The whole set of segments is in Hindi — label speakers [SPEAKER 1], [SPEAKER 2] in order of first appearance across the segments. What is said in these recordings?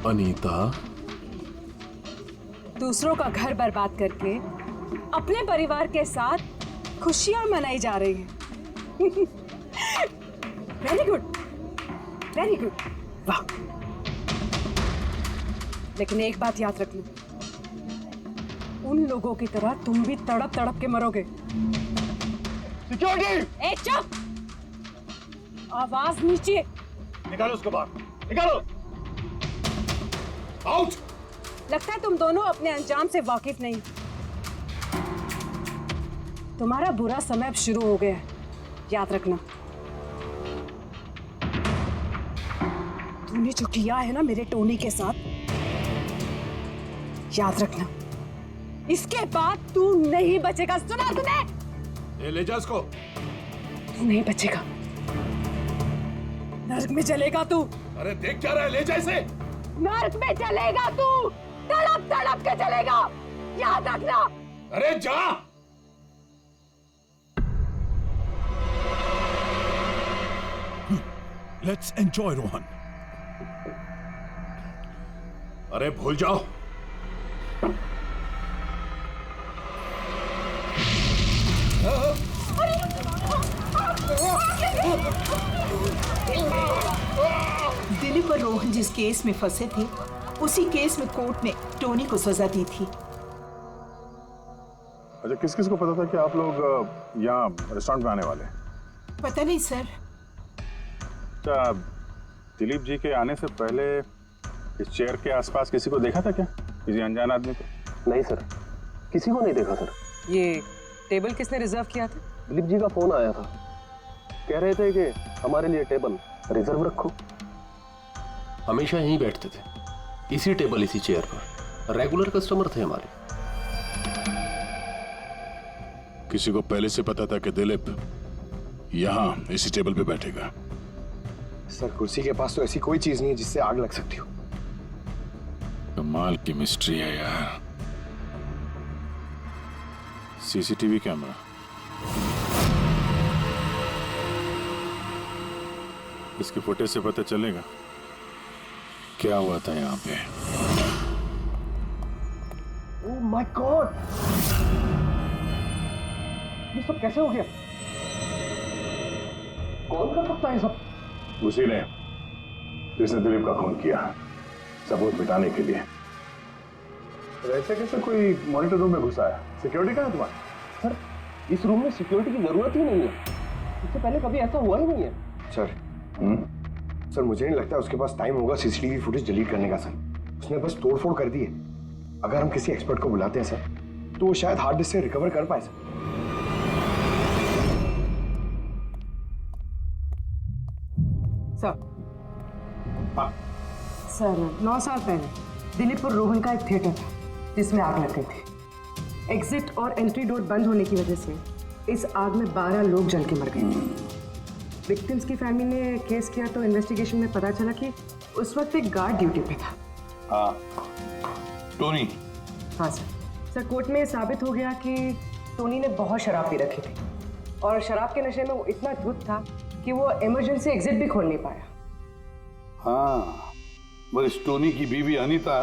[SPEAKER 1] अनीता,
[SPEAKER 2] दूसरों का घर बर्बाद करके अपने परिवार के साथ खुशियां मनाई जा रही है। वेरी गुड, वेरी गुड, वाह। लेकिन एक बात याद रख लो, उन लोगों की तरह तुम भी तड़प तड़प के मरोगे।
[SPEAKER 3] सिक्योरिटी!
[SPEAKER 2] ए चुप! आवाज नीचे।
[SPEAKER 3] निकालो उसको बाहर, निकालो! आउट!
[SPEAKER 2] लगता है तुम दोनों अपने अंजाम से वाकिफ नहीं। तुम्हारा बुरा समय अब शुरू हो गया है, याद रखना। तूने जो किया है ना मेरे टोनी के साथ, याद रखना, इसके बाद तू नहीं बचेगा। सुना तूने?
[SPEAKER 1] ले जा इसको।
[SPEAKER 2] तू नहीं बचेगा, नर्क में चलेगा तू।
[SPEAKER 1] अरे देख क्या रहा है, ले जा इसे।
[SPEAKER 2] नर्क में चलेगा तू, तड़प तड़प के चलेगा, याद रखना।
[SPEAKER 1] अरे जा।
[SPEAKER 4] Let's enjoy Rohan.
[SPEAKER 1] अरे भूल जाओ।
[SPEAKER 5] दिलीप और रोहन जिस केस में फंसे थे, उसी केस में कोर्ट ने टोनी को सजा दी थी।
[SPEAKER 6] अच्छा, किस किस को पता था कि आप लोग यहाँ रेस्टोरेंट में आने वाले हैं?
[SPEAKER 5] पता नहीं सर।
[SPEAKER 6] अच्छा, दिलीप जी के आने से पहले इस चेयर के आसपास किसी को देखा था क्या? किसी अनजान आदमी को?
[SPEAKER 7] नहीं सर, किसी को नहीं देखा सर।
[SPEAKER 8] ये टेबल किसने रिजर्व किया था?
[SPEAKER 7] दिलीप जी का फोन आया था, कह रहे थे कि हमारे लिए टेबल रिजर्व रखो।
[SPEAKER 9] हमेशा यहीं बैठते थे, इसी टेबल इसी चेयर पर, रेगुलर कस्टमर थे हमारे।
[SPEAKER 4] किसी को पहले से पता था कि दिलीप यहाँ इसी टेबल पे बैठेगा?
[SPEAKER 3] सर, कुर्सी के पास तो ऐसी कोई चीज नहीं है जिससे आग लग सकती हो।
[SPEAKER 4] कमाल की मिस्ट्री है यार। सीसीटीवी कैमरा, इसके फुटेज से पता चलेगा क्या हुआ था यहाँ पे।
[SPEAKER 3] ओह माय गॉड, ये सब कैसे हो गया? कौन कर सकता है ये सब?
[SPEAKER 6] उसी ने जिसने दिलीप का खून किया, सबूत मिटाने के लिए। ऐसे कैसे कोई मॉनिटर रूम में घुसा है? सिक्योरिटी कहाँ है तुम्हारी?
[SPEAKER 7] सर, इस रूम में सिक्योरिटी की जरूरत ही नहीं है, इससे पहले कभी ऐसा हुआ ही नहीं है।
[SPEAKER 3] सर, सर मुझे नहीं लगता उसके पास टाइम होगा सीसीटीवी फुटेज डिलीट करने का। सर, उसने बस तोड़फोड़ कर दी है। अगर हम किसी एक्सपर्ट को बुलाते हैं सर, तो वो शायद हार्ड डिस्क से रिकवर कर पाए।
[SPEAKER 2] सर, सर 9 साल पहले दिलीप और रोहन का एक थिएटर था जिसमें आग लग गई थी। एग्जिट और एंट्री डोर बंद होने की वजह से इस आग में 12 लोग जल के मर गए। विक्टिम्स की फैमिली ने केस किया तो इन्वेस्टिगेशन में पता चला कि उस वक्त एक गार्ड ड्यूटी पे था।
[SPEAKER 4] टोनी?
[SPEAKER 2] हाँ सर, कोर्ट में साबित हो गया कि टोनी ने बहुत शराब पी रखी थी और शराब के नशे में वो इतना धुत था कि वो इमरजेंसी एग्जिट भी खोल नहीं पाया।
[SPEAKER 10] हाँ, बस टोनी की बीवी अनीता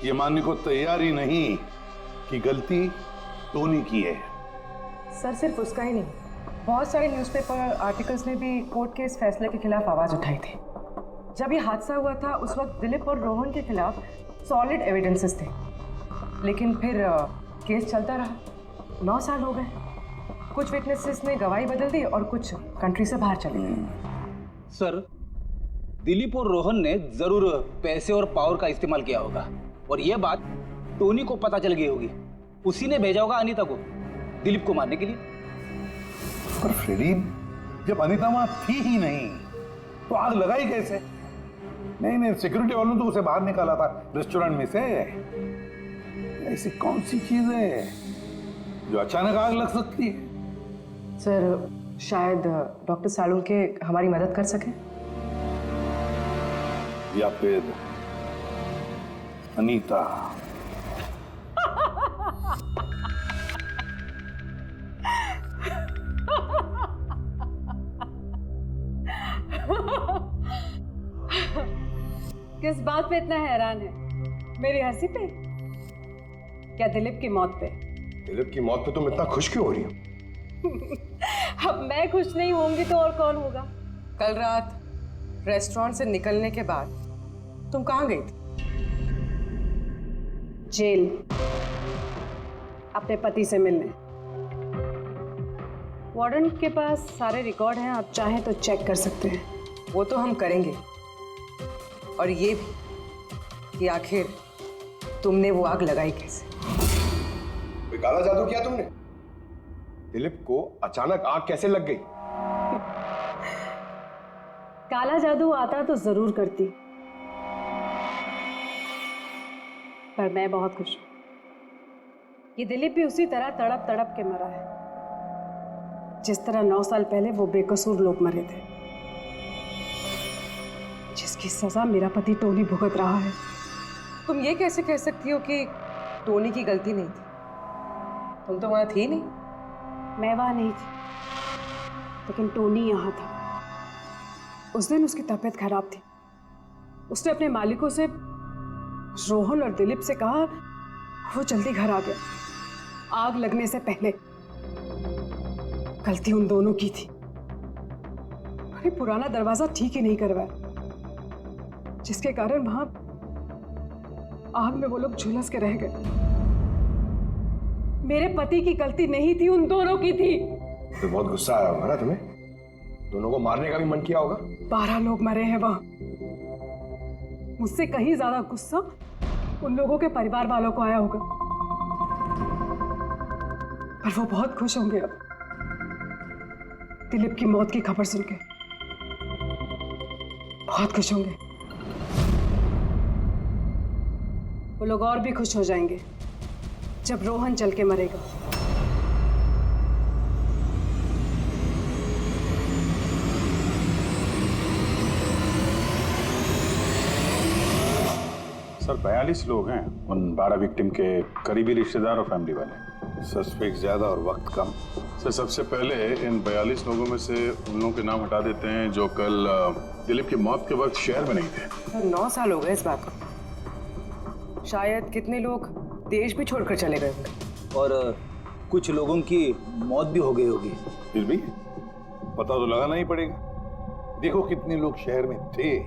[SPEAKER 10] ये मानने को तैयार ही नहीं कि गलती टोनी की है।
[SPEAKER 2] सर, सिर्फ उसका ही नहीं, बहुत सारे न्यूज़पेपर आर्टिकल्स ने भी कोर्ट के इस फैसले के खिलाफ आवाज़ उठाई थी। जब ये हादसा हुआ था उस वक्त दिलीप और रोहन के खिलाफ सॉलिड एविडेंसेस थे, लेकिन फिर केस चलता रहा। 9 साल हो गए। कुछ विटनेसेस ने गवाही बदल दी और कुछ कंट्री से बाहर चले गए।
[SPEAKER 11] सर, दिलीप और रोहन ने जरूर पैसे और पावर का इस्तेमाल किया होगा और यह बात टोनी को पता चल गई होगी। उसी ने भेजा होगा अनीता को दिलीप को मारने के लिए।
[SPEAKER 10] पर फ्रेडी, जब अनीता वहां थी ही नहीं तो आग लगाई कैसे? नहीं, सिक्योरिटी वालों ने तो उसे बाहर निकाला था रेस्टोरेंट में से। ऐसी कौन सी चीज है जो अचानक आग लग सकती है?
[SPEAKER 2] सर, शायद डॉक्टर सालुंके हमारी मदद कर सके,
[SPEAKER 10] या फिर अनीता।
[SPEAKER 2] किस बात पे इतना हैरान है? मेरी हंसी पे? क्या दिलीप की मौत पे?
[SPEAKER 3] दिलीप की मौत पे तुम इतना खुश क्यों हो रही हो?
[SPEAKER 2] अब मैं खुश नहीं होंगी तो और कौन होगा? कल रात रेस्टोरेंट से निकलने के बाद तुम कहाँ गई थी? जेल, अपने पति से मिलने। वार्डन के पास सारे रिकॉर्ड हैं, आप चाहें तो चेक कर सकते हैं। वो तो हम करेंगे, और ये भी कि आखिर तुमने वो आग लगाई कैसे?
[SPEAKER 3] कोई काला जादू किया तुमने? दिलीप को अचानक आग कैसे लग गई?
[SPEAKER 2] काला जादू आता तो जरूर करती, पर मैं बहुत खुश हूं। ये दिलीप भी उसी तरह तड़प तड़प के मरा है जिस तरह 9 साल पहले वो बेकसूर लोग मरे थे, जिसकी सजा मेरा पति टोनी भुगत रहा है। तुम ये कैसे कह सकती हो कि टोनी की गलती नहीं थी? तुम तो वहां थी नहीं। मैं वहां नहीं थी, लेकिन टोनी यहाँ था। उस दिन उसकी तबीयत खराब थी। उसने अपने मालिकों से, रोहन और दिलीप से कहा, वो जल्दी घर आ गया आग लगने से पहले। गलती उन दोनों की थी। अरे पुराना दरवाजा ठीक ही नहीं करवाया, जिसके कारण वहां आग में वो लोग झुलस के रह गए। मेरे पति की गलती नहीं थी, उन दोनों की थी।
[SPEAKER 3] तो बहुत गुस्सा आया होगा ना तुम्हें? दोनों को मारने का भी मन किया होगा?
[SPEAKER 2] 12 लोग मरे हैं वहां। मुझसे कहीं ज्यादा गुस्सा उन लोगों के परिवार वालों को आया होगा, पर वो बहुत खुश होंगे अब दिलीप की मौत की खबर सुनके। बहुत खुश होंगे। वो लोग और भी खुश हो जाएंगे जब रोहन चल के मरेगा।
[SPEAKER 6] सर 42 लोग हैं, उन 12 विक्टिम के करीबी रिश्तेदार और फैमिली वाले।
[SPEAKER 10] सस्पेक्ट ज्यादा और वक्त कम।
[SPEAKER 4] सर सबसे पहले इन 42 लोगों में से उन लोगों के नाम हटा देते हैं जो कल दिलीप की मौत के वक्त शहर में नहीं थे।
[SPEAKER 2] तो 9 साल हो गए इस बात को। शायद कितने लोग देश भी छोड़कर चले गए होंगे,
[SPEAKER 11] और कुछ लोगों की मौत भी हो गई होगी।
[SPEAKER 10] फिर भी पता तो लगाना ही पड़ेगा। देखो कितने लोग शहर में थे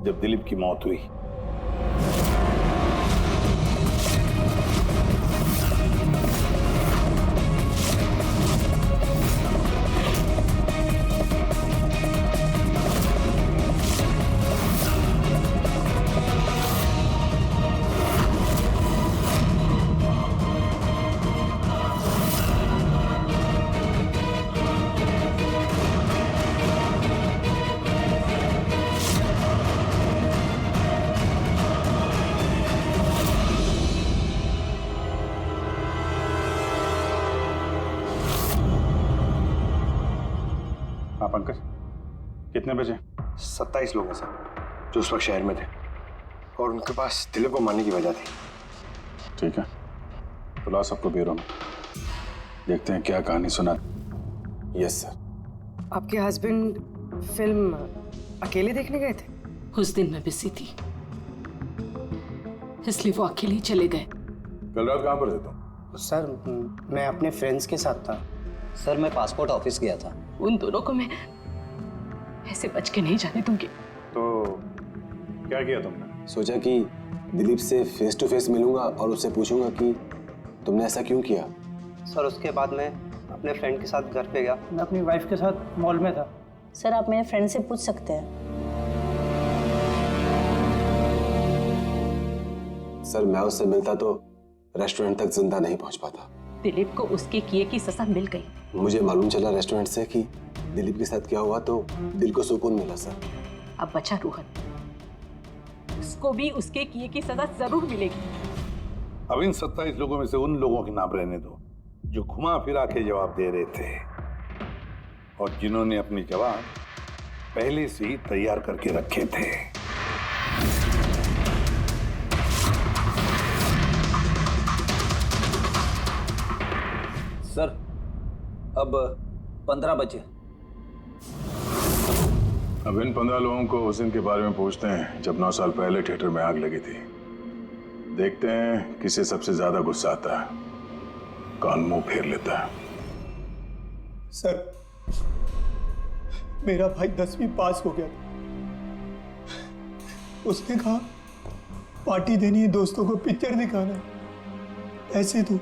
[SPEAKER 10] जब दिलीप की मौत हुई।
[SPEAKER 6] हाँ पंकज, कितने बजे?
[SPEAKER 3] 27 लोग हैं सर, जो उस वक्त शहर में थे, और उनके पास दिलीप को मारने की वजह थी।
[SPEAKER 6] ठीक है, तो ला सबको ब्यूरो में, देखते हैं क्या कहानी सुना।
[SPEAKER 3] Yes sir.
[SPEAKER 2] आपके हस्बैंड फिल्म अकेले देखने गए थे?
[SPEAKER 5] उस दिन मैं बिजी थी, इसलिए वो अकेले ही चले गए।
[SPEAKER 6] कल रात कहाँ पर थे तुम?
[SPEAKER 7] सर मैं अपने फ्रेंड्स के साथ था। सर मैं पासपोर्ट ऑफिस गया था।
[SPEAKER 5] उन दोनों को मैं ऐसे बच के नहीं जाने दूंगी।
[SPEAKER 6] तो क्या किया तुमने?
[SPEAKER 7] सोचा कि दिलीप से फेस टू फेस मिलूंगा और उससे पूछूंगा कि तुमने ऐसा क्यों किया।
[SPEAKER 12] सर उसके बाद मैं अपने फ्रेंड के साथ घर पे गया।
[SPEAKER 11] मैं अपनी वाइफ के साथ मॉल में था।
[SPEAKER 13] सर आप मेरे फ्रेंड से पूछ सकते हैं।
[SPEAKER 7] सर मैं उससे मिलता तो रेस्टोरेंट तक जिंदा नहीं पहुंच पाता।
[SPEAKER 5] दिलीप को उसके किए की सजा मिल गई।
[SPEAKER 7] मुझे मालूम चला रेस्टोरेंट से कि दिलीप के साथ क्या हुआ तो दिल को सुकून मिला सर।
[SPEAKER 5] अब बचा रोहन, उसको भी उसके किए की सजा जरूर मिलेगी।
[SPEAKER 10] अब इन 27 लोगों में से उन लोगों के नाम रहने दो जो घुमा फिरा के जवाब दे रहे थे और जिन्होंने अपने जवाब पहले से ही तैयार करके रखे थे।
[SPEAKER 11] सर अब 15 बजे।
[SPEAKER 4] अब इन 15 लोगों को उस दिन के बारे में पूछते हैं जब 9 साल पहले थिएटर में आग लगी थी। देखते हैं किसे सबसे ज्यादा गुस्सा आता है, कौन मुंह फेर लेता है।
[SPEAKER 14] सर, मेरा भाई 10वीं पास हो गया। उसने कहा पार्टी देनी है, दोस्तों को पिक्चर दिखाना है, पैसे दो।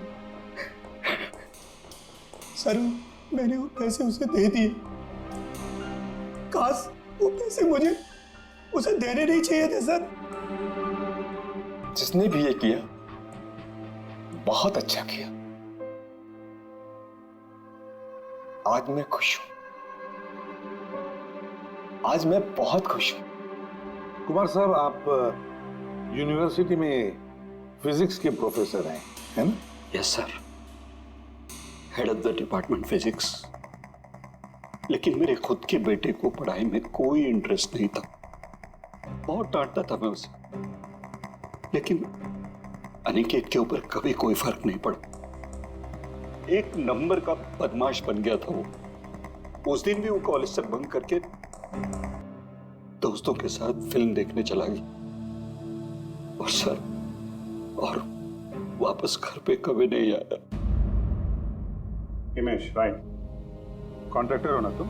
[SPEAKER 14] सर, मैंने वो पैसे उसे दे दिए। काश वो पैसे मुझे उसे देने नहीं चाहिए थे सर।
[SPEAKER 3] जिसने भी ये किया बहुत अच्छा किया। आज मैं खुश हूं, आज मैं बहुत खुश हूं।
[SPEAKER 10] कुमार साहब, आप यूनिवर्सिटी में फिजिक्स के प्रोफेसर हैं, है ना?
[SPEAKER 15] Yes sir, head of the department physics. लेकिन मेरे खुद के बेटे को पढ़ाई में कोई इंटरेस्ट नहीं था। बहुत डांटता था मैं उसे, लेकिन अनिकेत के ऊपर कभी कोई फर्क नहीं पड़ा। एक नंबर का बदमाश बन गया था वो। उस दिन भी वो कॉलेज से बंक करके दोस्तों के साथ फिल्म देखने चला गया और सर, और वापस घर पे कभी नहीं आया।
[SPEAKER 10] हिमेश, राइट? कॉन्ट्रैक्टर हो ना तुम?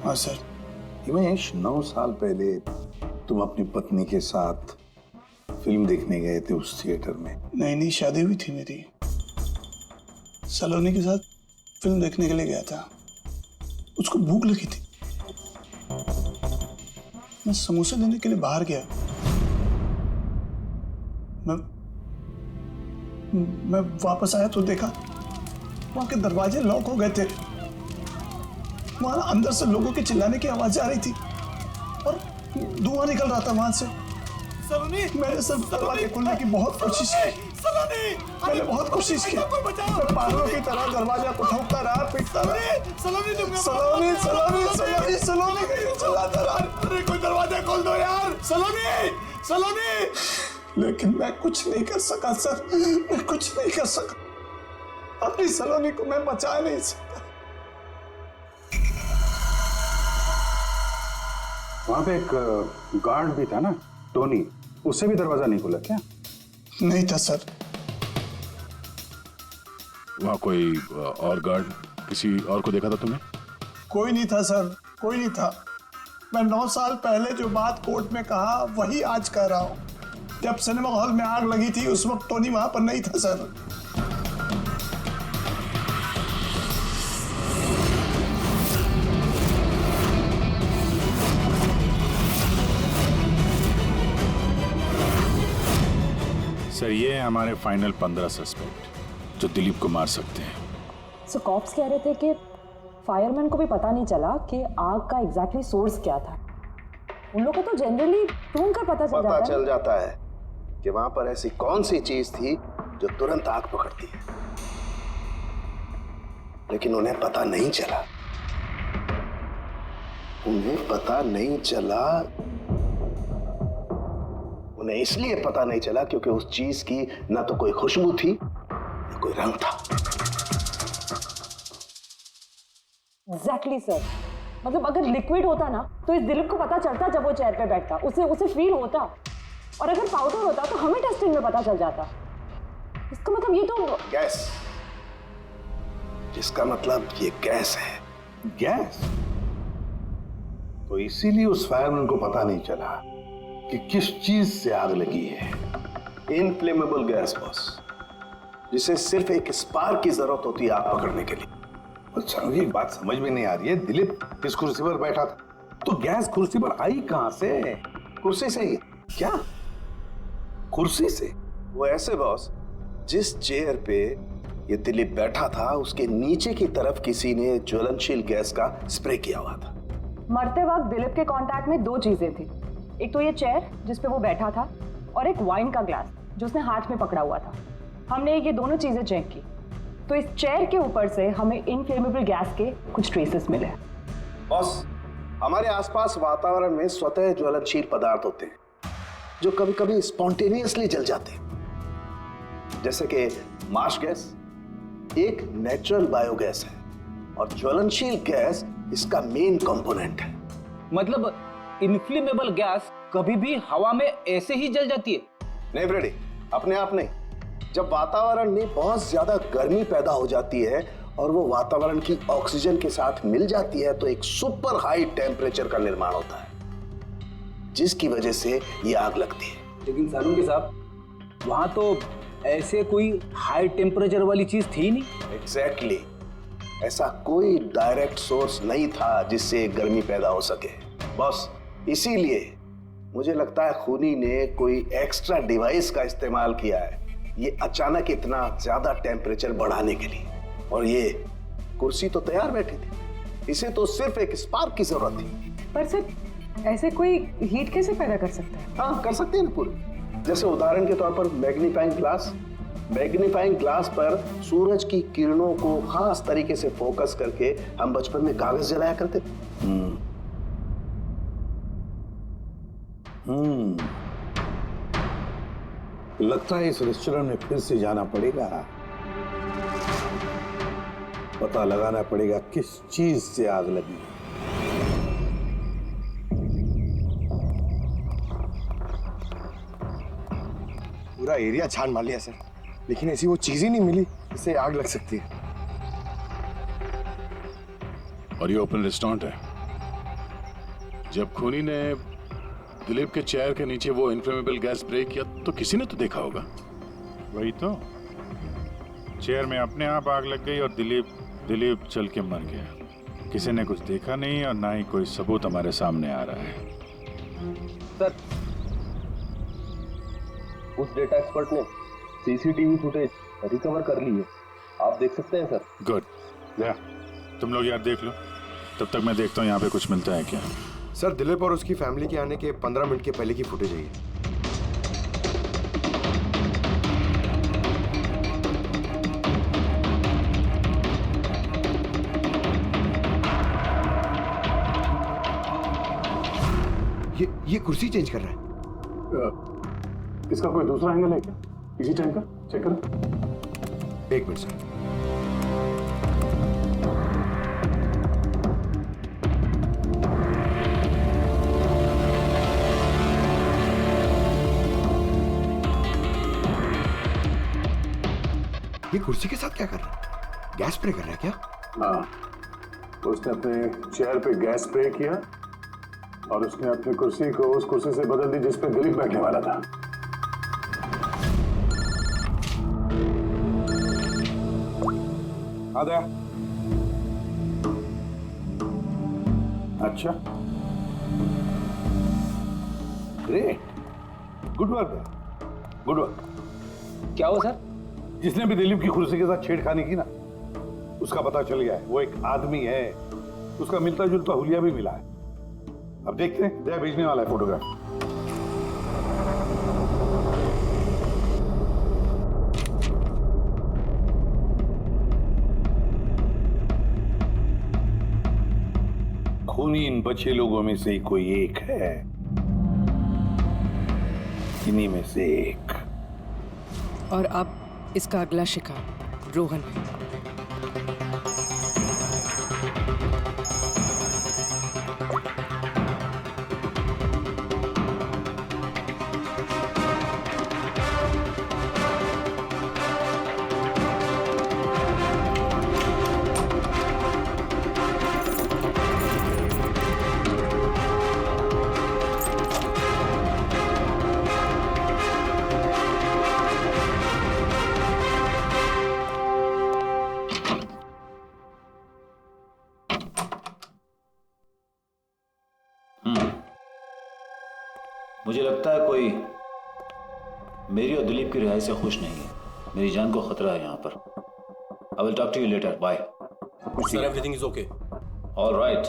[SPEAKER 14] हाँ सर।
[SPEAKER 10] हिमेश, 9 साल पहले तुम अपनी पत्नी के साथ फिल्म देखने गए थे उस थिएटर में।
[SPEAKER 14] नई नई शादी हुई थी मेरी। सलोनी के साथ फिल्म देखने के लिए गया था। उसको भूख लगी थी। मैं समोसे लेने के लिए बाहर गया। मैं वापस आया तो देखा वहां के दरवाजे लॉक हो गए थे। वहां अंदर से लोगों के चिल्लाने की आवाज आ रही थी और धुआं निकल रहा था वहां से। सलोनी, मैंने सब दरवाजे खोलने की बहुत कोशिश की। सलोनी, मैंने बहुत कोशिश की। मैं पागलों की तरह दरवाजा को ठोकता रहा, पीटता रहा। सलोनी, सलोनी, सलोनी, सलोनी, सलोनी चिल्लाता रहा। अरे कोई दरवाजा खोल दो यार। सलोनी, सलोनी। लेकिन मैं कुछ नहीं कर सका सर, मैं कुछ नहीं कर सका। अपनी सलोनी को मैं बचा नहीं सकता।
[SPEAKER 10] वहां पे एक गार्ड भी था ना, टोनी, उससे भी दरवाजा नहीं खुला क्या? नहीं था सर।
[SPEAKER 4] वहां कोई और गार्ड, किसी और को देखा था तुमने?
[SPEAKER 14] कोई नहीं था सर, कोई नहीं था। मैं 9 साल पहले जो बात कोर्ट में कहा वही आज कह रहा हूं। जब सिनेमा हॉल में आग लगी थी उस वक्त टोनी वहां पर नहीं था सर।
[SPEAKER 6] सर, ये है हमारे फाइनल 15 सस्पेक्ट जो दिलीप को मार सकते हैं।
[SPEAKER 13] सो कॉप्स कह रहे थे कि फायरमैन को भी पता नहीं चला कि आग का एग्जैक्टली सोर्स क्या था। उन लोगों को तो जनरली ढूंढ कर पता चल
[SPEAKER 16] जाता है कि वहां पर ऐसी कौन सी चीज थी जो तुरंत आग पकड़ती है, लेकिन उन्हें पता नहीं चला। उन्हें पता नहीं चला। उन्हें इसलिए पता नहीं चला क्योंकि उस चीज की ना तो कोई खुशबू थी ना कोई रंग था।
[SPEAKER 13] Exactly sir. मतलब अगर लिक्विड होता ना तो इस दिलीप को पता चलता जब वो चेयर पे बैठता, उसे फील होता। और अगर पाउडर होता तो हमें टेस्टिंग में पता चल जाता। इसका मतलब ये तो
[SPEAKER 16] गैस, जिसका मतलब ये गैस है।
[SPEAKER 10] गैस? तो इसीलिए उस फायरमैन को पता नहीं चला कि किस चीज से आग लगी है।
[SPEAKER 16] इनफ्लेमेबल गैस बॉस, जिसे सिर्फ एक स्पार्क की जरूरत होती है आग पकड़ने के लिए।
[SPEAKER 10] अच्छा, मुझे एक बात समझ में नहीं आ रही है। दिलीप इस कुर्सी पर बैठा था तो गैस कुर्सी पर आई कहां से?
[SPEAKER 16] कुर्सी से ही।
[SPEAKER 10] क्या कुर्सी से?
[SPEAKER 16] वो ऐसे बॉस, जिस चेयर पे ये दिलीप बैठा था उसके नीचे की तरफ किसी ने ज्वलनशील गैस का स्प्रे किया हुआ था।
[SPEAKER 2] मरते वक्त दिलीप के कांटेक्ट में 2 चीजें थी। एक तो ये चेयर जिस पे वो बैठा था और एक वाइन का ग्लास जो उसने हाथ में पकड़ा हुआ था। हमने ये दोनों चीजें चेक की तो इस चेयर के ऊपर से हमें इनफ्लेमेबल गैस के कुछ ट्रेसेस मिले।
[SPEAKER 16] बॉस, हमारे आसपास वातावरण में स्वतः ज्वलनशील पदार्थ होते हैं जो कभी कभी स्पॉन्टेनियसली जल जाते हैं, जैसे कि मार्श गैस एक नेचुरल बायोगैस है और ज्वलनशील गैस इसका मेन कंपोनेंट है।
[SPEAKER 11] मतलब इनफ्लेमेबल गैस कभी भी हवा में ऐसे ही जल जाती है?
[SPEAKER 16] नहीं फ्रेडी, अपने आप नहीं। जब वातावरण में बहुत ज्यादा गर्मी पैदा हो जाती है और वो वातावरण की ऑक्सीजन के साथ मिल जाती है तो एक सुपर हाई टेम्परेचर का निर्माण होता है, जिसकी वजह से ये आग लगती है।
[SPEAKER 11] लेकिन सालुंके साहब, वहां तो ऐसे कोई हाई टेम्परेचर वाली चीज थी नहीं।
[SPEAKER 16] एग्जैक्टली, ऐसा कोई डायरेक्ट सोर्स नहीं था जिससे गर्मी पैदा हो सके। बस इसीलिए मुझे लगता है खूनी ने कोई एक्स्ट्रा डिवाइस का इस्तेमाल किया है, ये अचानक इतना ज्यादा टेम्परेचर बढ़ाने के लिए। और ये कुर्सी तो तैयार बैठी थी, इसे तो सिर्फ एक स्पार्क की जरूरत थी।
[SPEAKER 2] पर सर ऐसे कोई हीट कैसे पैदा कर सकता है?
[SPEAKER 16] हाँ, कर सकते हैं ना पूरी। जैसे उदाहरण के तौर पर मैग्नीफाइंग ग्लास पर सूरज की किरणों को खास तरीके से फोकस करके हम बचपन में कागज जलाया करते थे।
[SPEAKER 10] लगता है इस रेस्टोरेंट में फिर से जाना पड़ेगा, पता लगाना पड़ेगा किस चीज से आग लगी।
[SPEAKER 3] पूरा एरिया छान मार लिया सर, लेकिन ऐसी वो चीज ही नहीं मिली जिससे आग लग सकती है।
[SPEAKER 4] और ये ओपन रेस्टोरेंट है। जब खूनी ने दिलीप के चेयर के नीचे वो इनफ्लेमेबल गैस स्प्रे किया तो किसी ने तो देखा होगा।
[SPEAKER 6] वही तो, चेयर में अपने आप आग लग गई और दिलीप चल के मर गया। किसी ने कुछ देखा नहीं और ना ही कोई सबूत हमारे सामने आ रहा है।
[SPEAKER 9] सर, उस डेटा एक्सपर्ट ने सीसीटीवी फुटेज रिकवर कर ली है, आप देख सकते हैं सर।
[SPEAKER 6] गुड, या तुम लोग यार देख लो, तब तक मैं देखता हूँ यहाँ पे कुछ मिलता है क्या।
[SPEAKER 3] सर, दिलीप और उसकी फैमिली के आने के 15 मिनट के पहले की फुटेज है ये कुर्सी चेंज कर रहा है।
[SPEAKER 6] इसका कोई दूसरा एंगल है क्या? इसी टाइम का चेक करो।
[SPEAKER 3] एक मिनट सर। ये कुर्सी के साथ क्या कर रहा है? गैस स्प्रे कर रहा है क्या?
[SPEAKER 6] हाँ, तो उसने अपने चेयर पे गैस स्प्रे किया और उसने अपनी कुर्सी को उस कुर्सी से बदल दी जिस पे दिलीप बैठने वाला था।
[SPEAKER 10] आदा। अच्छा, great, good work, good work.
[SPEAKER 11] क्या हो सर?
[SPEAKER 10] जिसने भी दिलीप की कुर्सी के साथ छेड़खानी की ना, उसका पता चल गया है। वो एक आदमी है, उसका मिलता जुलता हुलिया भी मिला है। अब देखते हैं, दया भेजने वाला है फोटोग्राफ। खूनी इन बचे लोगों में से कोई एक है, इन्हीं में से एक।
[SPEAKER 2] और अब इसका अगला शिकार रोहन है।
[SPEAKER 11] मुझे लगता है कोई मेरी और दिलीप की रिहाई से खुश नहीं है। मेरी जान को खतरा है यहाँ पर। I will talk to you later, bye.
[SPEAKER 9] Sir, everything is okay.
[SPEAKER 11] Alright,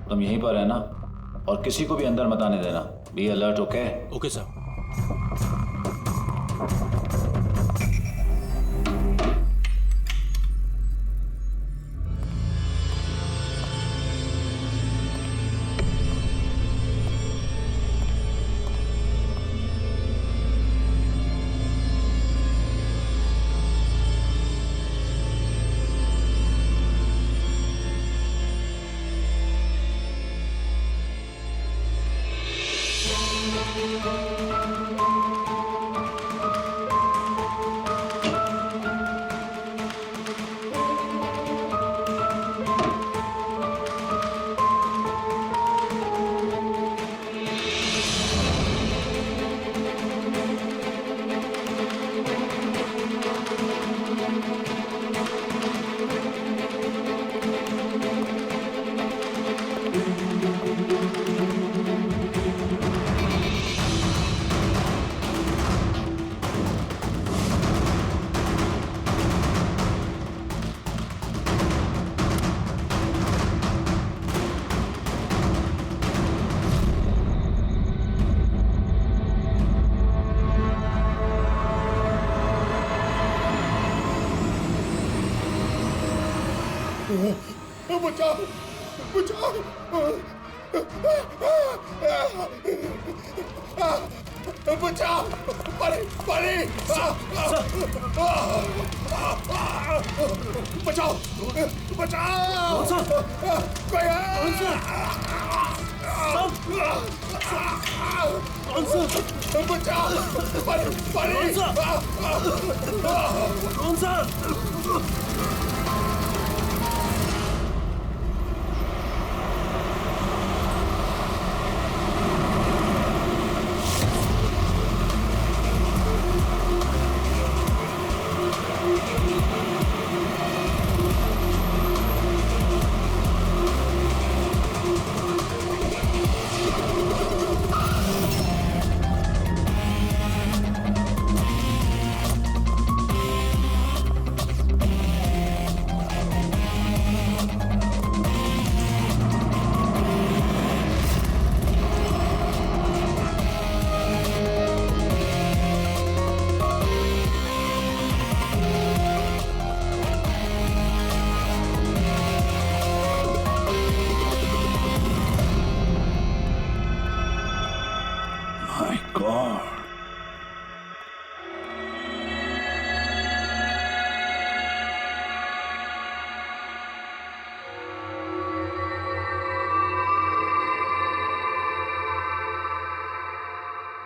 [SPEAKER 11] तुम यहीं पर रहना और किसी को भी अंदर मत आने देना। Be alert, okay?
[SPEAKER 9] Okay sir.
[SPEAKER 1] बचाओ बचाओ बचाओ परे परे बचाओ बचाओ बचाओ परे परे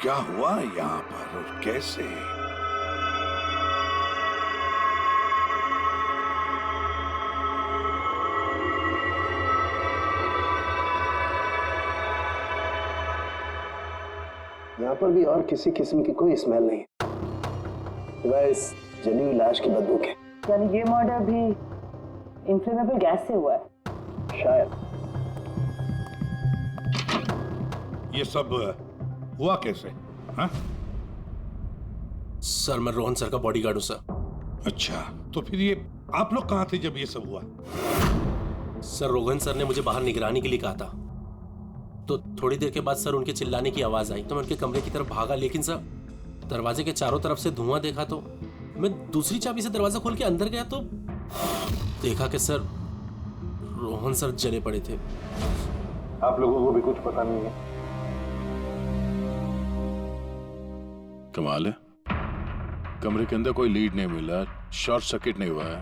[SPEAKER 17] क्या हुआ यहाँ पर और कैसे?
[SPEAKER 16] यहाँ पर भी और किसी किस्म की कोई स्मेल नहीं सिवाय इस जली हुई लाश की बदबू के।
[SPEAKER 13] यानी ये मर्डर भी इन्फ्लेमेबल गैस से हुआ है?
[SPEAKER 16] शायद।
[SPEAKER 17] ये सब हुआ कैसे? हाँ?
[SPEAKER 9] सर मैं रोहन सर का बॉडीगार्ड हूँ सर।
[SPEAKER 17] अच्छा, तो फिर ये आप लोग कहाँ थे जब ये सब हुआ?
[SPEAKER 9] सर रोहन सर ने मुझे बाहर निगरानी के लिए कहा था, तो थोड़ी देर के बाद सर उनके चिल्लाने की आवाज आई तो मैं उनके कमरे की तरफ भागा, लेकिन सर दरवाजे के चारों तरफ से धुआं देखा तो मैं दूसरी चाबी से दरवाजा खोल के अंदर गया तो देखा कि सर रोहन सर जले पड़े थे।
[SPEAKER 10] आप लोगों को भी कुछ पता नहीं है?
[SPEAKER 4] कमाल है, कमरे के अंदर कोई लीड नहीं मिला, शॉर्ट सर्किट नहीं हुआ है,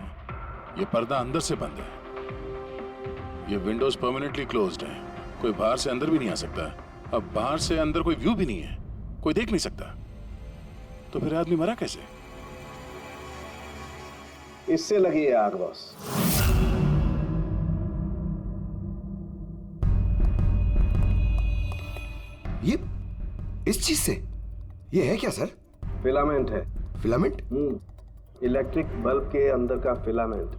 [SPEAKER 4] ये पर्दा अंदर से बंद है, ये विंडोज परमानेंटली क्लोज्ड है, कोई बाहर से अंदर भी नहीं आ सकता। अब बाहर से अंदर कोई व्यू भी नहीं है, कोई देख नहीं सकता, तो फिर आदमी मरा कैसे?
[SPEAKER 16] इससे लगी है आग बॉस।
[SPEAKER 3] ये इस चीज से ये है क्या सर?
[SPEAKER 16] फिलामेंट है।
[SPEAKER 3] फिलामेंट?
[SPEAKER 16] इलेक्ट्रिक बल्ब के अंदर का फिलामेंट।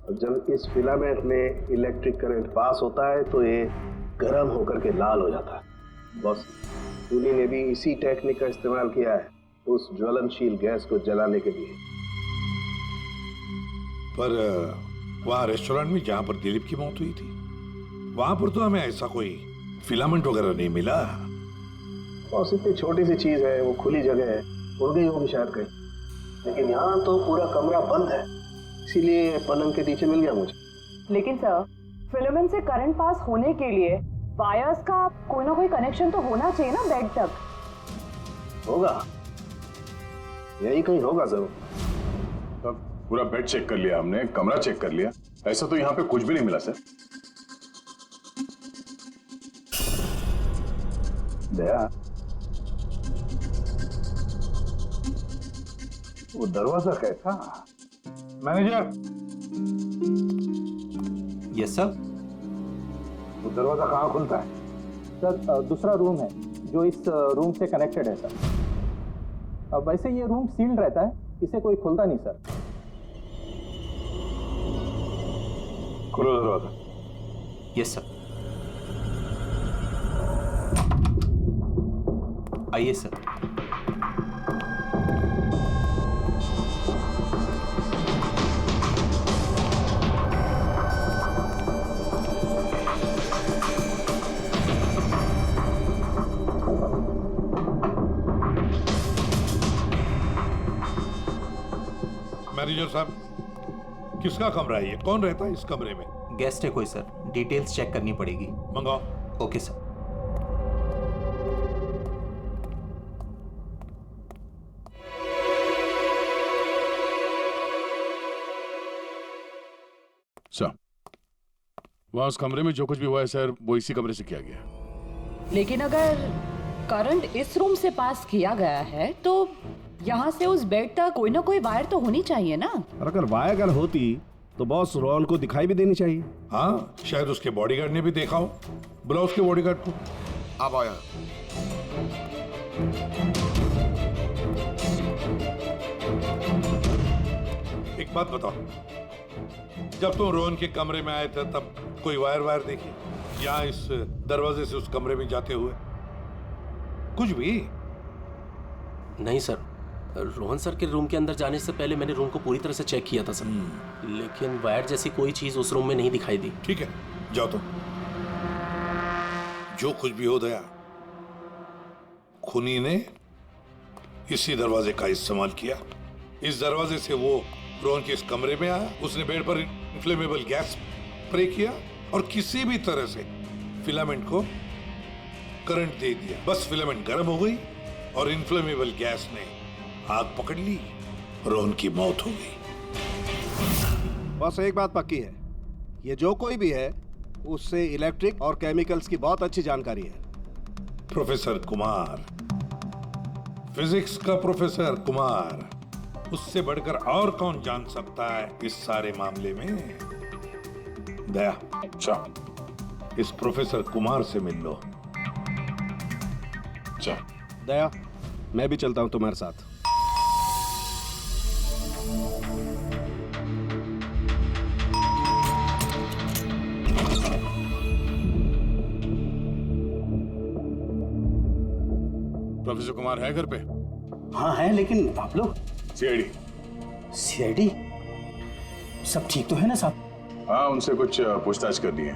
[SPEAKER 16] और जब इस फिलामेंट में इलेक्ट्रिक करंट पास होता है तो ये गर्म होकर के लाल हो जाता है। बॉस टूनी ने भी इसी टेक्निक का इस्तेमाल किया है उस ज्वलनशील गैस को जलाने के लिए।
[SPEAKER 17] पर वहाँ रेस्टोरेंट में जहाँ पर दिलीप की मौत हुई थी, वहां पर तो हमें ऐसा कोई फिलामेंट वगैरह नहीं मिला।
[SPEAKER 16] और इतनी छोटी सी चीज है, वो खुली जगह है, उड़ गई होगी शायद कहीं, लेकिन यहाँ तो पूरा कमरा बंद है, इसीलिए पलंग के नीचे मिल गया मुझे।
[SPEAKER 13] लेकिन सर फिलामेंट से करंट पास होने के लिए वायर्स का कोई ना कोई कनेक्शन तो होना चाहिए ना बेड तक।
[SPEAKER 16] होगा, यही कहीं होगा जरूर।
[SPEAKER 4] तब पूरा बेड चेक कर लिया हमने, कमरा चेक कर लिया, ऐसा तो यहाँ पे कुछ भी नहीं मिला सर।
[SPEAKER 10] दया, वो दरवाजा कैसा? मैनेजर।
[SPEAKER 11] Yes sir.
[SPEAKER 10] वो दरवाजा कहाँ खुलता है?
[SPEAKER 11] सर दूसरा रूम है जो इस रूम से कनेक्टेड है सर। अब वैसे ये रूम सील्ड रहता है, इसे कोई खोलता नहीं सर।
[SPEAKER 10] खोलो दरवाजा।
[SPEAKER 11] Yes sir. आइए सर।
[SPEAKER 17] मैनेजर साहब, किसका कमरा है ये? कौन रहता है इस कमरे में?
[SPEAKER 11] गेस्ट है कोई सर, डिटेल्स चेक करनी पड़ेगी।
[SPEAKER 17] मंगाओ।
[SPEAKER 11] Okay sir.
[SPEAKER 4] सर, वहां उस कमरे में जो कुछ भी हुआ है सर, वो इसी कमरे से किया गया।
[SPEAKER 13] लेकिन अगर करंट इस रूम से पास किया गया है तो यहाँ से उस बेड तक कोई ना कोई वायर तो होनी चाहिए ना।
[SPEAKER 18] और अगर वायर अगर होती तो बॉस रोहन को दिखाई भी देनी चाहिए।
[SPEAKER 17] हाँ, शायद उसके बॉडीगार्ड ने भी देखा हो। बुलाओ उसके बॉडीगार्ड को।
[SPEAKER 3] आप आया।
[SPEAKER 17] एक बात बताओ, जब तुम रोहन के कमरे में आए थे तब कोई वायर देखी? यहाँ इस दरवाजे से उस कमरे में जाते हुए कुछ भी?
[SPEAKER 9] नहीं सर, रोहन सर के रूम के अंदर जाने से पहले मैंने रूम को पूरी तरह से चेक किया था सर, लेकिन वायर जैसी कोई चीज उस रूम में नहीं दिखाई दी।
[SPEAKER 17] ठीक है, जाओ तो। जो कुछ भी हो दया, खूनी ने इसी दरवाजे का इस्तेमाल किया। इस दरवाजे से वो रोहन के इस कमरे में आया, उसने बेड पर इन्फ्लेमेबल गैस स्प्रे किया और किसी भी तरह से फिलामेंट को करंट दे दिया। बस फिलामेंट गर्म हो गई और इन्फ्लेमेबल गैस ने आग पकड़ ली, रोहन की मौत हो गई।
[SPEAKER 18] बस एक बात पक्की है, ये जो कोई भी है उससे इलेक्ट्रिक और केमिकल्स की बहुत अच्छी जानकारी है।
[SPEAKER 17] प्रोफेसर कुमार, फिजिक्स का प्रोफेसर कुमार, उससे बढ़कर और कौन जान सकता है इस सारे मामले में? दया, अच्छा इस प्रोफेसर कुमार से मिल लो। अच्छा
[SPEAKER 18] दया, मैं भी चलता हूं तुम्हारे साथ।
[SPEAKER 4] प्रोफेसर कुमार है घर पे?
[SPEAKER 11] हाँ है, लेकिन आप लोग?
[SPEAKER 4] सीआईडी।
[SPEAKER 11] सीआईडी? सब ठीक तो है ना साहब?
[SPEAKER 4] हाँ, उनसे कुछ पूछताछ करनी है।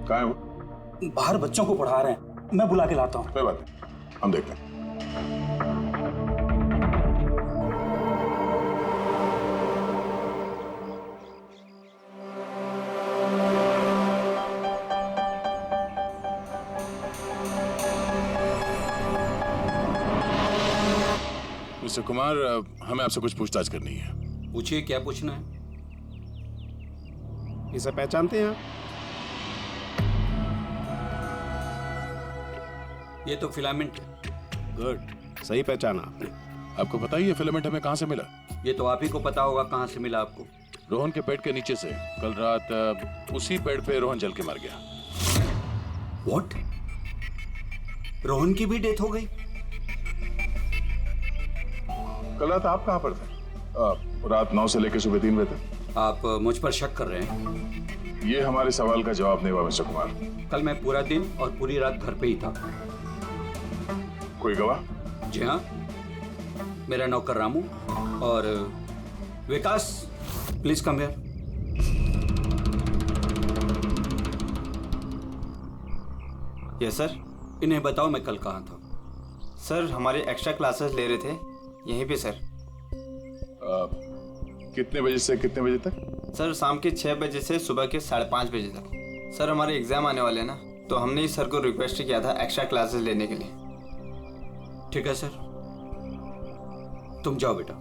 [SPEAKER 4] कहाँ है वो?
[SPEAKER 11] बाहर बच्चों को पढ़ा रहे हैं, मैं बुला के लाता हूँ।
[SPEAKER 4] कोई बात नहीं, हम देखते हैं। मिस्टर कुमार, हमें आपसे कुछ पूछताछ करनी है।
[SPEAKER 11] पूछिए, क्या पूछना है?
[SPEAKER 18] इसे पहचानते हैं?
[SPEAKER 11] ये तो फिलामेंट है।
[SPEAKER 18] गुड, सही पहचाना आपने।
[SPEAKER 4] आपको पता ही है फिलामेंट हमें कहाँ से मिला?
[SPEAKER 11] ये तो आप ही को पता होगा कहाँ से मिला आपको।
[SPEAKER 4] रोहन के पेट के नीचे से। कल रात उसी पेड़ पे रोहन जल के मर गया।
[SPEAKER 11] व्हाट? रोहन की भी डेथ हो गई?
[SPEAKER 4] कल रात आप कहाँ पर थे? रात 9 से लेकर सुबह 3 बजे तक।
[SPEAKER 11] आप मुझ पर शक कर रहे हैं?
[SPEAKER 4] ये हमारे सवाल का जवाब नहीं हुआ मिस्टर कुमार।
[SPEAKER 11] कल मैं पूरा दिन और पूरी रात घर पे ही था।
[SPEAKER 4] कोई गवाह?
[SPEAKER 11] जी हाँ, मेरा नौकर रामू और Vikas. Please come here.
[SPEAKER 12] Yes sir.
[SPEAKER 11] इन्हें बताओ मैं कल कहाँ था।
[SPEAKER 12] सर हमारे एक्स्ट्रा क्लासेस ले रहे थे यहीं पे सर।
[SPEAKER 4] कितने बजे से कितने बजे तक?
[SPEAKER 12] सर शाम के 6 बजे से सुबह के 5:30 बजे तक। सर हमारे एग्जाम आने वाले हैं ना, तो हमने इस सर को रिक्वेस्ट किया था एक्स्ट्रा क्लासेस लेने के लिए।
[SPEAKER 11] ठीक है सर, तुम जाओ बेटा।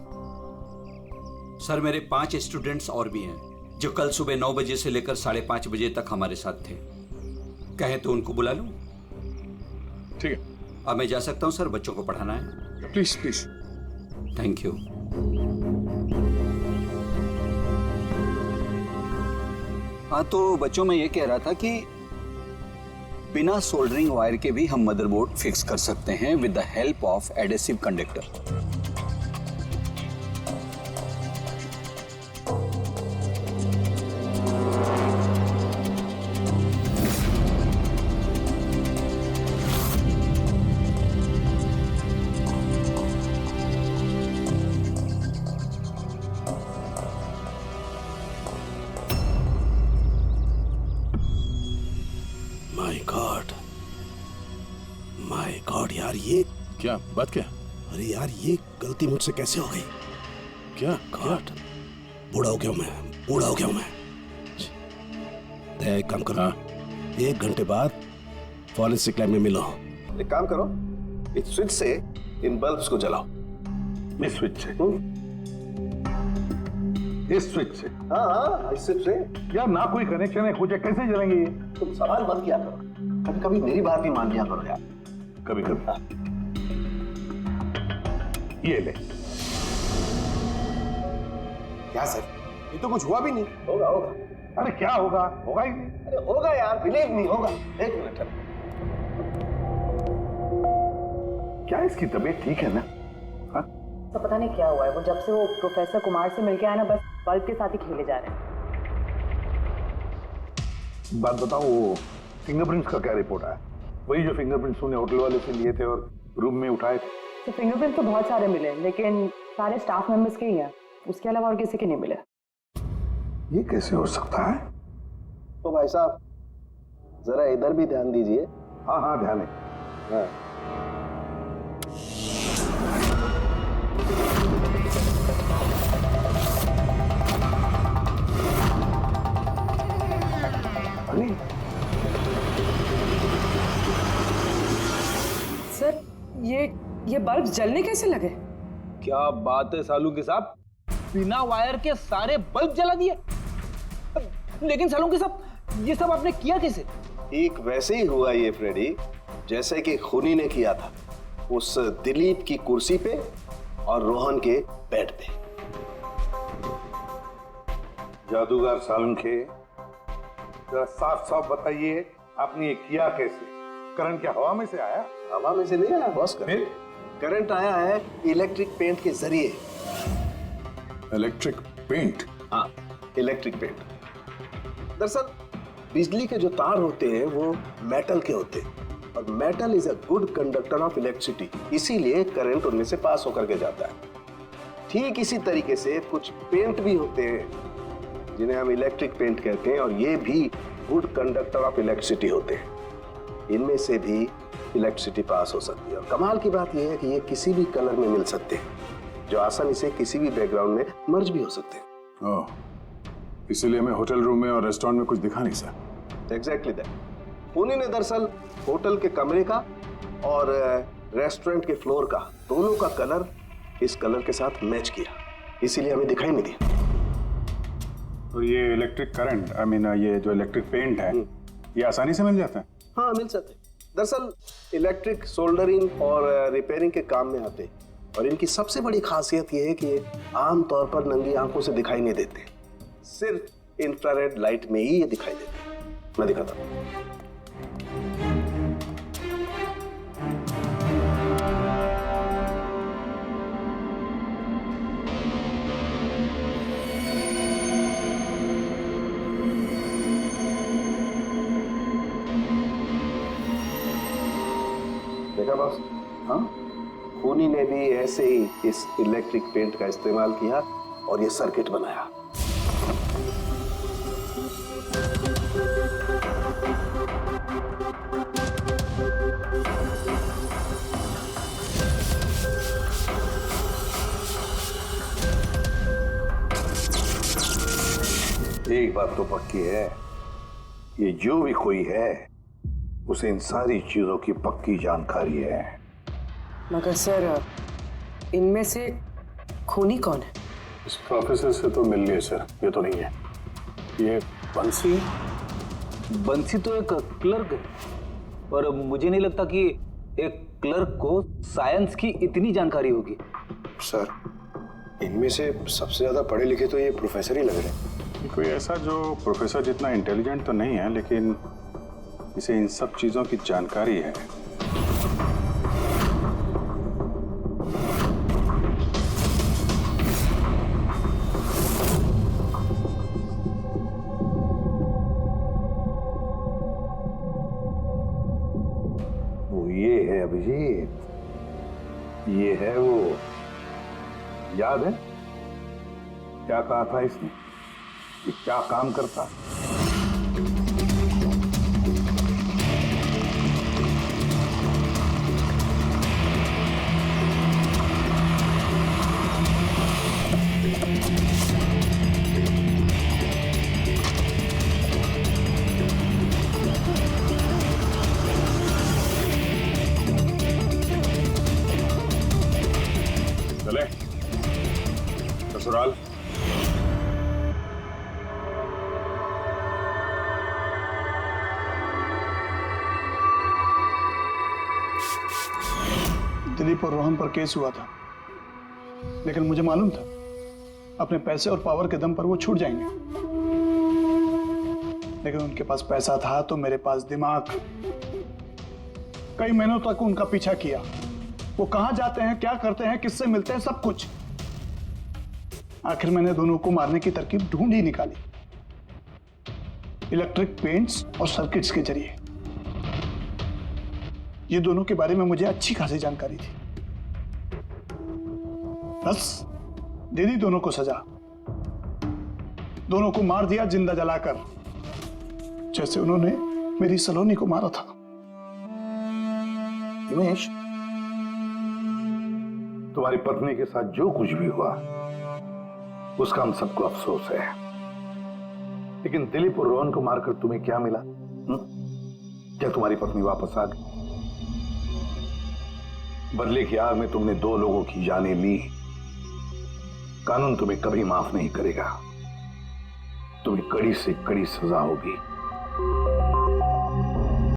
[SPEAKER 11] सर मेरे 5 स्टूडेंट्स और भी हैं जो कल सुबह 9 बजे से लेकर 5:30 बजे तक हमारे साथ थे। कहें तो उनको बुला लूं?
[SPEAKER 4] ठीक है।
[SPEAKER 11] अब मैं जा सकता हूं सर, बच्चों को पढ़ाना है।
[SPEAKER 4] Please please.
[SPEAKER 11] Thank you.
[SPEAKER 19] हाँ, तो बच्चों में ये कह रहा था कि बिना सोल्डरिंग वायर के भी हम मदरबोर्ड फिक्स कर सकते हैं with the help of adhesive conductor.
[SPEAKER 18] My God यार, ये
[SPEAKER 4] क्या बात? क्या?
[SPEAKER 18] अरे यार, ये गलती मुझसे कैसे हो गई?
[SPEAKER 4] क्या?
[SPEAKER 18] गॉड, बूढ़ा हो गया मैं। बूढ़ा हो गया हूं मैं। एक काम करो, 1 घंटे बाद फॉरेंसिक लैब में मिलो।
[SPEAKER 16] एक काम करो, इस स्विच से इन बल्ब्स को जलाओ।
[SPEAKER 10] इस स्विच से? इस स्विच से?
[SPEAKER 16] हाँ, इस स्विच से।
[SPEAKER 10] यार ना कोई कनेक्शन है कुछ है, कैसे जलेंगे ये?
[SPEAKER 16] तुम सवाल मत किया करो, कभी कभी मेरी बात भी मान लिया करो यार।
[SPEAKER 10] कभी कभी। ये ले।
[SPEAKER 16] क्या सर, ये तो कुछ हुआ भी नहीं। होगा होगा।
[SPEAKER 10] अरे क्या होगा? होगा ही नहीं।
[SPEAKER 16] अरे होगा यार, बिलीव नहीं होगा। 1 मिनट।
[SPEAKER 10] क्या इसकी तबीयत ठीक है ना? हाँ?
[SPEAKER 13] तो पता नहीं क्या हुआ है, वो जब से वो प्रोफेसर कुमार से मिलके आया ना, बस बल्ब के साथ ही खेले जा रहे हैं।
[SPEAKER 10] बात बताओ, वो फिंगरप्रिंट्स का क्या रिपोर्ट आया? वही जो फिंगरप्रिंट्स उन्हें होटल वाले से लिए थे और रूम में उठाए थे।
[SPEAKER 13] तो फिंगरप्रिंट तो बहुत सारे मिले, लेकिन सारे स्टाफ मेंबर्स के ही हैं, उसके अलावा और किसी के नहीं मिले।
[SPEAKER 10] ये कैसे हो सकता है?
[SPEAKER 16] तो भाई साहब जरा इधर भी ध्यान दीजिए।
[SPEAKER 10] हाँ हाँ ध्यान है।
[SPEAKER 16] हाँ।
[SPEAKER 2] सर ये बल्ब जलने कैसे लगे?
[SPEAKER 20] क्या बात है सालुंके साहब, बिना वायर के सारे बल्ब जला दिए। लेकिन सालुंके साहब, ये सब आपने किया कैसे?
[SPEAKER 16] ठीक वैसे ही हुआ ये फ्रेडी, जैसे कि खूनी ने किया था उस दिलीप की कुर्सी पे और रोहन के बेड पे।
[SPEAKER 10] जादूगर सालुंखे, जरा साफ साफ बताइए आपने ये किया कैसे? करंट क्या हवा में से आया?
[SPEAKER 16] हवा में से नहीं आया बॉस, करंट आया है इलेक्ट्रिक पेंट के जरिए।
[SPEAKER 4] Electric paint?
[SPEAKER 16] हाँ, इलेक्ट्रिक पेंट। दरअसल बिजली के जो तार होते हैं वो मेटल के होते हैं और metal is a good conductor of electricity, इसीलिए करंट उनमें से पास होकर के जाता है। ठीक इसी तरीके से कुछ पेंट भी होते हैं जिन्हें हम इलेक्ट्रिक पेंट कहते हैं और ये भी गुड कंडक्टर ऑफ इलेक्ट्रिसिटी होते हैं। इनमें से भी इलेक्ट्रिसिटी पास हो सकती है और कमाल की बात यह है कि ये किसी भी कलर में मिल सकते हैं, जो आसानी से किसी भी बैकग्राउंड में मर्ज भी हो सकते हैं।
[SPEAKER 4] ओह, इसीलिए हमें होटल रूम में और रेस्टोरेंट में कुछ दिखा नहीं सर।
[SPEAKER 16] Exactly that. खूनी ने दरअसल होटल के कमरे का और रेस्टोरेंट के फ्लोर का दोनों का कलर इस कलर के साथ मैच किया, इसीलिए हमें दिखाई नहीं दिया।
[SPEAKER 6] तो ये इलेक्ट्रिक करंट, आई मीन ये जो इलेक्ट्रिक पेंट है, ये आसानी से मिल जाता है?
[SPEAKER 16] हाँ, मिल सकते हैं। दरअसल इलेक्ट्रिक सोल्डरिंग और रिपेयरिंग के काम में आते हैं और इनकी सबसे बड़ी खासियत ये है कि ये आमतौर पर नंगी आंखों से दिखाई नहीं देते, सिर्फ इंफ्रारेड लाइट में ही ये दिखाई देते हैं। मैं दिखाता हूँ। देखा बॉस? हाँ, खूनी ने भी ऐसे ही इस इलेक्ट्रिक पेंट का इस्तेमाल किया और ये सर्किट बनाया।
[SPEAKER 10] एक बात तो पक्की है, ये जो भी कोई है उसे इन सारी चीजों की पक्की जानकारी है।
[SPEAKER 2] मगर सर, इनमें से खूनी कौन है?
[SPEAKER 4] इस प्रोफेसर से तो मिल लिए सर, ये तो नहीं है। ये बंसी?
[SPEAKER 20] बंसी तो एक क्लर्क है और मुझे नहीं लगता कि एक क्लर्क को साइंस की इतनी जानकारी होगी।
[SPEAKER 3] सर, इनमें से सबसे ज्यादा पढ़े लिखे तो ये प्रोफेसर ही लग रहे हैं।
[SPEAKER 6] कोई ऐसा जो प्रोफेसर जितना इंटेलिजेंट तो नहीं है, लेकिन इसे इन सब चीजों की जानकारी है।
[SPEAKER 10] वो ये है अभिजीत, ये है वो। याद है क्या कहा था इसने, कि क्या काम करता?
[SPEAKER 6] चले ससुराल।
[SPEAKER 14] दिलीप और रोहन पर केस हुआ था, लेकिन मुझे मालूम था अपने पैसे और पावर के दम पर वो छूट जाएंगे। लेकिन उनके पास पैसा था तो मेरे पास दिमाग। कई महीनों तक उनका पीछा किया। वो कहां जाते हैं, क्या करते हैं, किससे मिलते हैं, सब कुछ। आखिर मैंने दोनों को मारने की तरकीब ढूंढ ही निकाली, इलेक्ट्रिक पेंट्स और सर्किट्स के जरिए। ये दोनों के बारे में मुझे अच्छी खासी जानकारी थी। बस दे दी दोनों को सजा। दोनों को मार दिया जिंदा जलाकर, जैसे उन्होंने मेरी सलोनी को मारा था।
[SPEAKER 10] उमेश, तुम्हारी पत्नी के साथ जो कुछ भी हुआ उसका हम सबको अफसोस है, लेकिन दिलीप और रोहन को मारकर तुम्हें क्या मिला? क्या तुम्हारी पत्नी वापस आ गई? बदले की आग में तुमने 2 लोगों की जानें ली। कानून तुम्हें कभी माफ नहीं करेगा। तुम्हें कड़ी से कड़ी सजा होगी।